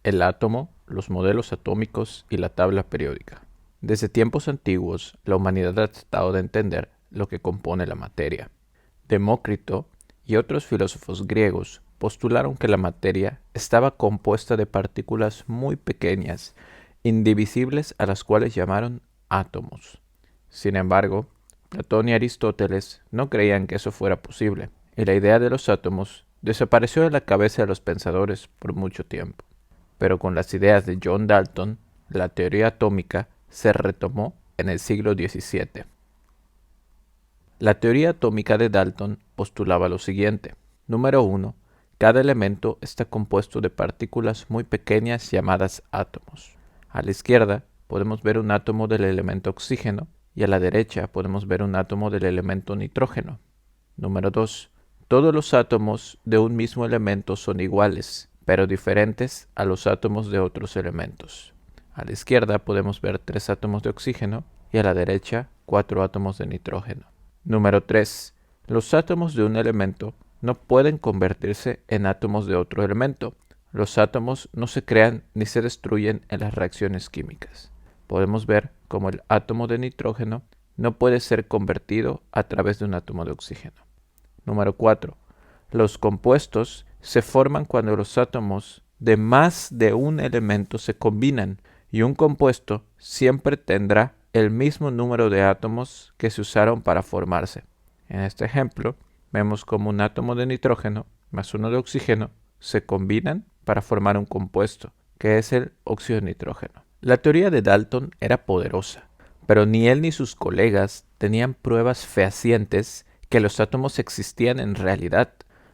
el átomo, los modelos atómicos y la tabla periódica. Desde tiempos antiguos, la humanidad ha tratado de entender lo que compone la materia. Demócrito y otros filósofos griegos postularon que la materia estaba compuesta de partículas muy pequeñas, indivisibles, a las cuales llamaron átomos. Sin embargo, Platón y Aristóteles no creían que eso fuera posible, y la idea de los átomos desapareció de la cabeza de los pensadores por mucho tiempo. Pero con las ideas de John Dalton, la teoría atómica se retomó en el siglo XVII. La teoría atómica de Dalton postulaba lo siguiente. Número 1. Cada elemento está compuesto de partículas muy pequeñas llamadas átomos. A la izquierda podemos ver un átomo del elemento oxígeno y a la derecha podemos ver un átomo del elemento nitrógeno. Número 2. Todos los átomos de un mismo elemento son iguales, pero diferentes a los átomos de otros elementos. A la izquierda podemos ver 3 átomos de oxígeno y a la derecha 4 átomos de nitrógeno. Número 3. Los átomos de un elemento no pueden convertirse en átomos de otro elemento. Los átomos no se crean ni se destruyen en las reacciones químicas. Podemos ver cómo el átomo de nitrógeno no puede ser convertido a través de un átomo de oxígeno. Número 4. Los compuestos se forman cuando los átomos de más de un elemento se combinan, y un compuesto siempre tendrá el mismo número de átomos que se usaron para formarse. En este ejemplo, vemos como un átomo de nitrógeno más uno de oxígeno se combinan para formar un compuesto, que es el óxido de nitrógeno. La teoría de Dalton era poderosa, pero ni él ni sus colegas tenían pruebas fehacientes que los átomos existían en realidad.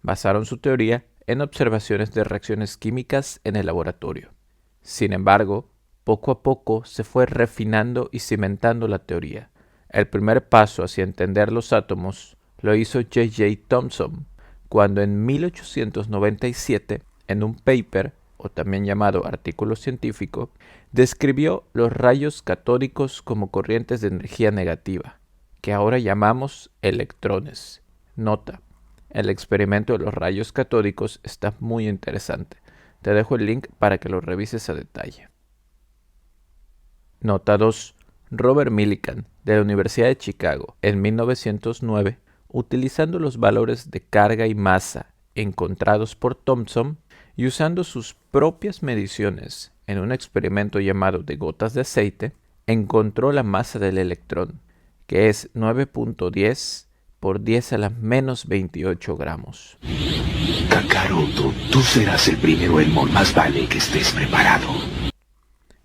Basaron su teoría en observaciones de reacciones químicas en el laboratorio. Sin embargo, poco a poco se fue refinando y cimentando la teoría. El primer paso hacia entender los átomos lo hizo J.J. Thomson, cuando en 1897, en un paper, o también llamado artículo científico, describió los rayos catódicos como corrientes de energía negativa, que ahora llamamos electrones. Nota: el experimento de los rayos catódicos está muy interesante. Te dejo el link para que lo revises a detalle. Nota 2. Robert Millikan, de la Universidad de Chicago, en 1909, utilizando los valores de carga y masa encontrados por Thomson y usando sus propias mediciones en un experimento llamado de gotas de aceite, encontró la masa del electrón, que es 9.10 por 10 a la menos 28 gramos. Kakaroto, tú serás el primero, Elmon. Más vale que estés preparado.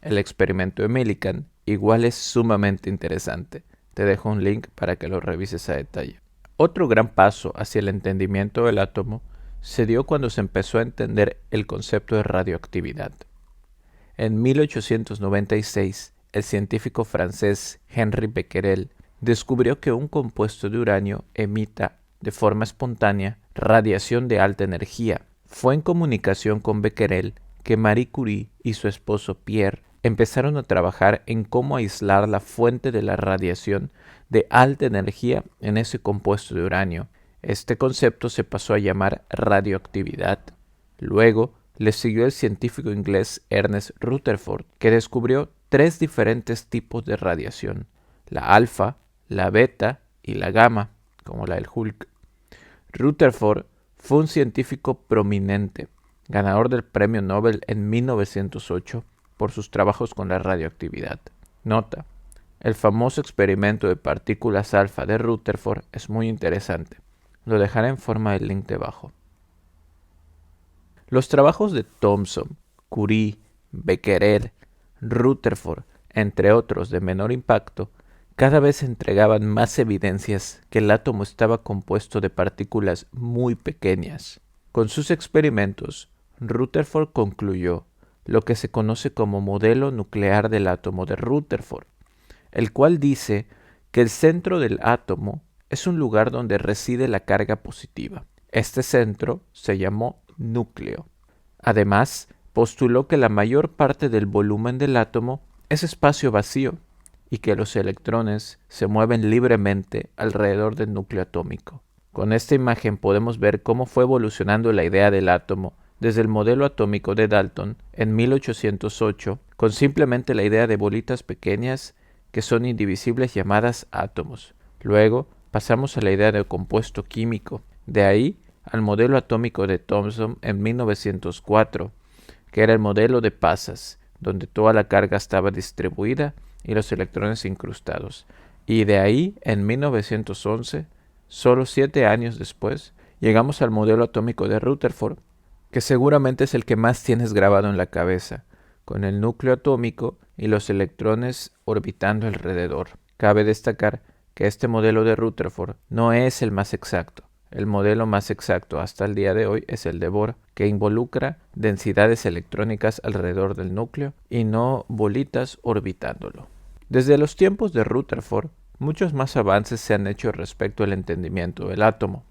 El experimento de Millikan igual es sumamente interesante. Te dejo un link para que lo revises a detalle. Otro gran paso hacia el entendimiento del átomo se dio cuando se empezó a entender el concepto de radioactividad. En 1896, el científico francés Henri Becquerel descubrió que un compuesto de uranio emita de forma espontánea radiación de alta energía. Fue en comunicación con Becquerel que Marie Curie y su esposo Pierre empezaron a trabajar en cómo aislar la fuente de la radiación de alta energía en ese compuesto de uranio. Este concepto se pasó a llamar radioactividad. Luego le siguió el científico inglés Ernest Rutherford, que descubrió 3 diferentes tipos de radiación: la alfa, la beta y la gamma, como la del Hulk. Rutherford fue un científico prominente, ganador del Premio Nobel en 1908 por sus trabajos con la radioactividad. Nota: el famoso experimento de partículas alfa de Rutherford es muy interesante. Lo dejaré en forma de link debajo. Los trabajos de Thomson, Curie, Becquerel, Rutherford, entre otros de menor impacto, cada vez entregaban más evidencias que el átomo estaba compuesto de partículas muy pequeñas. Con sus experimentos, Rutherford concluyó lo que se conoce como modelo nuclear del átomo de Rutherford, el cual dice que el centro del átomo es un lugar donde reside la carga positiva. Este centro se llamó núcleo. Además, postuló que la mayor parte del volumen del átomo es espacio vacío y que los electrones se mueven libremente alrededor del núcleo atómico. Con esta imagen podemos ver cómo fue evolucionando la idea del átomo desde el modelo atómico de Dalton en 1808, con simplemente la idea de bolitas pequeñas que son indivisibles llamadas átomos. Luego pasamos a la idea de compuesto químico, de ahí al modelo atómico de Thomson en 1904, que era el modelo de pasas, donde toda la carga estaba distribuida y los electrones incrustados. Y de ahí, en 1911, solo 7 años después, llegamos al modelo atómico de Rutherford, que seguramente es el que más tienes grabado en la cabeza, con el núcleo atómico y los electrones orbitando alrededor. Cabe destacar que este modelo de Rutherford no es el más exacto. El modelo más exacto hasta el día de hoy es el de Bohr, que involucra densidades electrónicas alrededor del núcleo y no bolitas orbitándolo. Desde los tiempos de Rutherford, muchos más avances se han hecho respecto al entendimiento del átomo.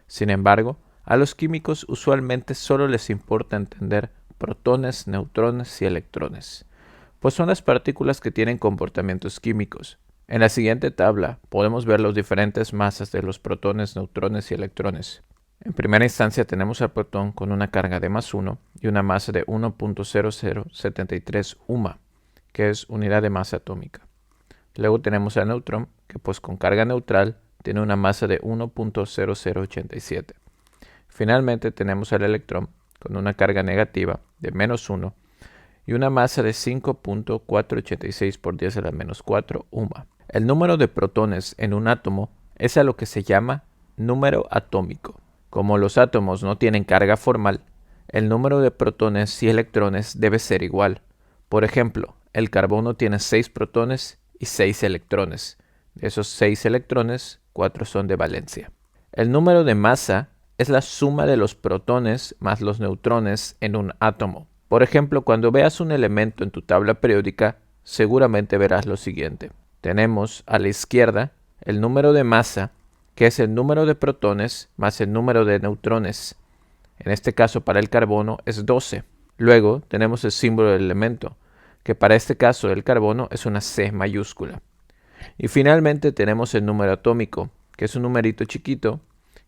Sin embargo, a los químicos usualmente solo les importa entender protones, neutrones y electrones, pues son las partículas que tienen comportamientos químicos. En la siguiente tabla podemos ver las diferentes masas de los protones, neutrones y electrones. En primera instancia tenemos al protón con una carga de +1 y una masa de 1.0073 UMA, que es unidad de masa atómica. Luego tenemos al neutrón, que pues con carga neutral tiene una masa de 1.0087. Finalmente tenemos al electrón con una carga negativa de -1 y una masa de 5.486 por 10 a la -4 UMA. El número de protones en un átomo es a lo que se llama número atómico. Como los átomos no tienen carga formal, el número de protones y electrones debe ser igual. Por ejemplo, el carbono tiene 6 protones y 6 electrones. De esos 6 electrones, 4 son de valencia. El número de masa es la suma de los protones más los neutrones en un átomo. Por ejemplo, cuando veas un elemento en tu tabla periódica, seguramente verás lo siguiente. Tenemos a la izquierda el número de masa, que es el número de protones más el número de neutrones. En este caso, para el carbono es 12. Luego tenemos el símbolo del elemento, que para este caso del carbono es una C mayúscula. Y finalmente tenemos el número atómico, que es un numerito chiquito,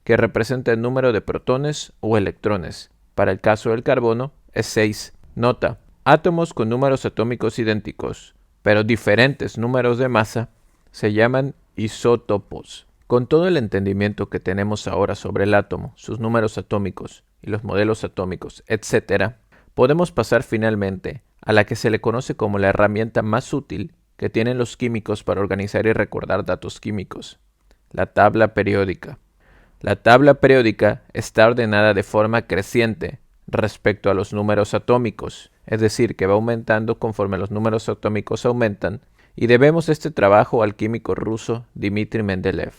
que representa el número de protones o electrones. Para el caso del carbono es 6. Nota: átomos con números atómicos idénticos, pero diferentes números de masa, se llaman isótopos. Con todo el entendimiento que tenemos ahora sobre el átomo, sus números atómicos y los modelos atómicos, etc., podemos pasar finalmente a la que se le conoce como la herramienta más útil que tienen los químicos para organizar y recordar datos químicos: la tabla periódica. La tabla periódica está ordenada de forma creciente respecto a los números atómicos, es decir, que va aumentando conforme los números atómicos aumentan, y debemos este trabajo al químico ruso Dmitri Mendeleev.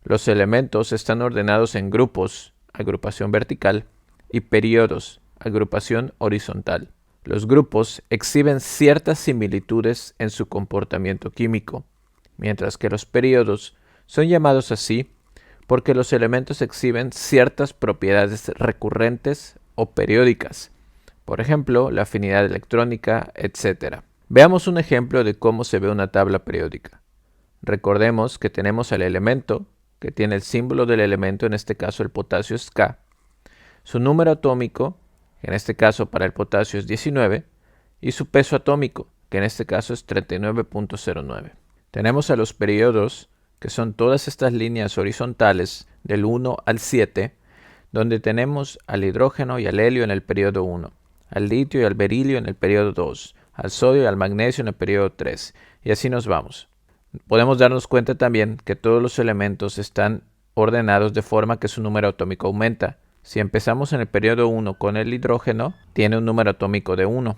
Los elementos están ordenados en grupos, agrupación vertical, y periodos, agrupación horizontal. Los grupos exhiben ciertas similitudes en su comportamiento químico, mientras que los periodos son llamados así porque los elementos exhiben ciertas propiedades recurrentes o periódicas, por ejemplo, la afinidad electrónica, etc. Veamos un ejemplo de cómo se ve una tabla periódica. Recordemos que tenemos al elemento, que tiene el símbolo del elemento, en este caso el potasio es K, su número atómico, que en este caso para el potasio es 19, y su peso atómico, que en este caso es 39.09. Tenemos a los periodos, que son todas estas líneas horizontales del 1 al 7, donde tenemos al hidrógeno y al helio en el periodo 1, al litio y al berilio en el periodo 2, al sodio y al magnesio en el periodo 3, y así nos vamos. Podemos darnos cuenta también que todos los elementos están ordenados de forma que su número atómico aumenta. Si empezamos en el periodo 1 con el hidrógeno, tiene un número atómico de 1.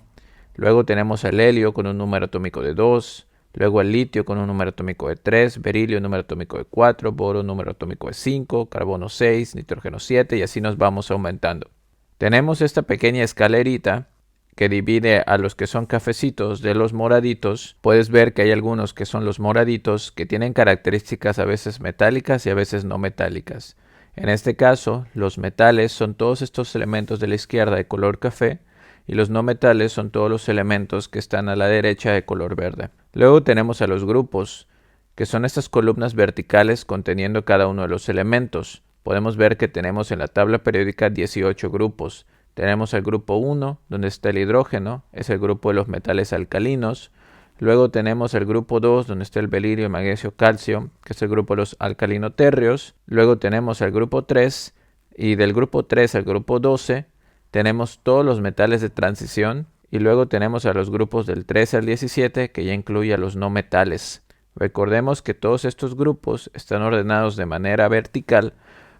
Luego tenemos al helio con un número atómico de 2. Luego el litio con un número atómico de 3, berilio un número atómico de 4, boro un número atómico de 5, carbono 6, nitrógeno 7 y así nos vamos aumentando. Tenemos esta pequeña escalerita que divide a los que son cafecitos de los moraditos. Puedes ver que hay algunos que son los moraditos que tienen características a veces metálicas y a veces no metálicas. En este caso, los metales son todos estos elementos de la izquierda de color café y los no metales son todos los elementos que están a la derecha de color verde. Luego tenemos a los grupos, que son estas columnas verticales conteniendo cada uno de los elementos. podemos ver que tenemos en la tabla periódica 18 grupos. Tenemos el grupo 1, donde está el hidrógeno, es el grupo de los metales alcalinos. Luego tenemos el grupo 2, donde está el berilio, magnesio, calcio, que es el grupo de los alcalinotérreos. Luego tenemos el grupo 3, y del grupo 3 al grupo 12 tenemos todos los metales de transición. Y luego tenemos a los grupos del 13 al 17, que ya incluye a los no metales. Recordemos que todos estos grupos están ordenados de manera vertical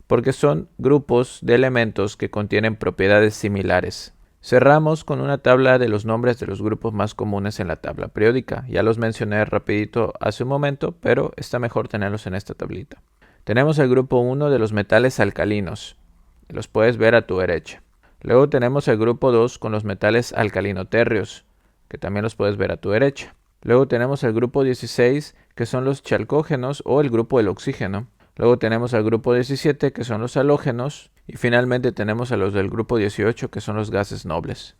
porque son grupos de elementos que contienen propiedades similares. Cerramos con una tabla de los nombres de los grupos más comunes en la tabla periódica. Ya los mencioné rapidito hace un momento, pero está mejor tenerlos en esta tablita. Tenemos el grupo 1 de los metales alcalinos. Los puedes ver a tu derecha. Luego tenemos el grupo 2 con los metales alcalinotérreos, que también los puedes ver a tu derecha. Luego tenemos el grupo 16, que son los chalcógenos o el grupo del oxígeno. Luego tenemos al grupo 17, que son los halógenos. Y finalmente tenemos a los del grupo 18, que son los gases nobles.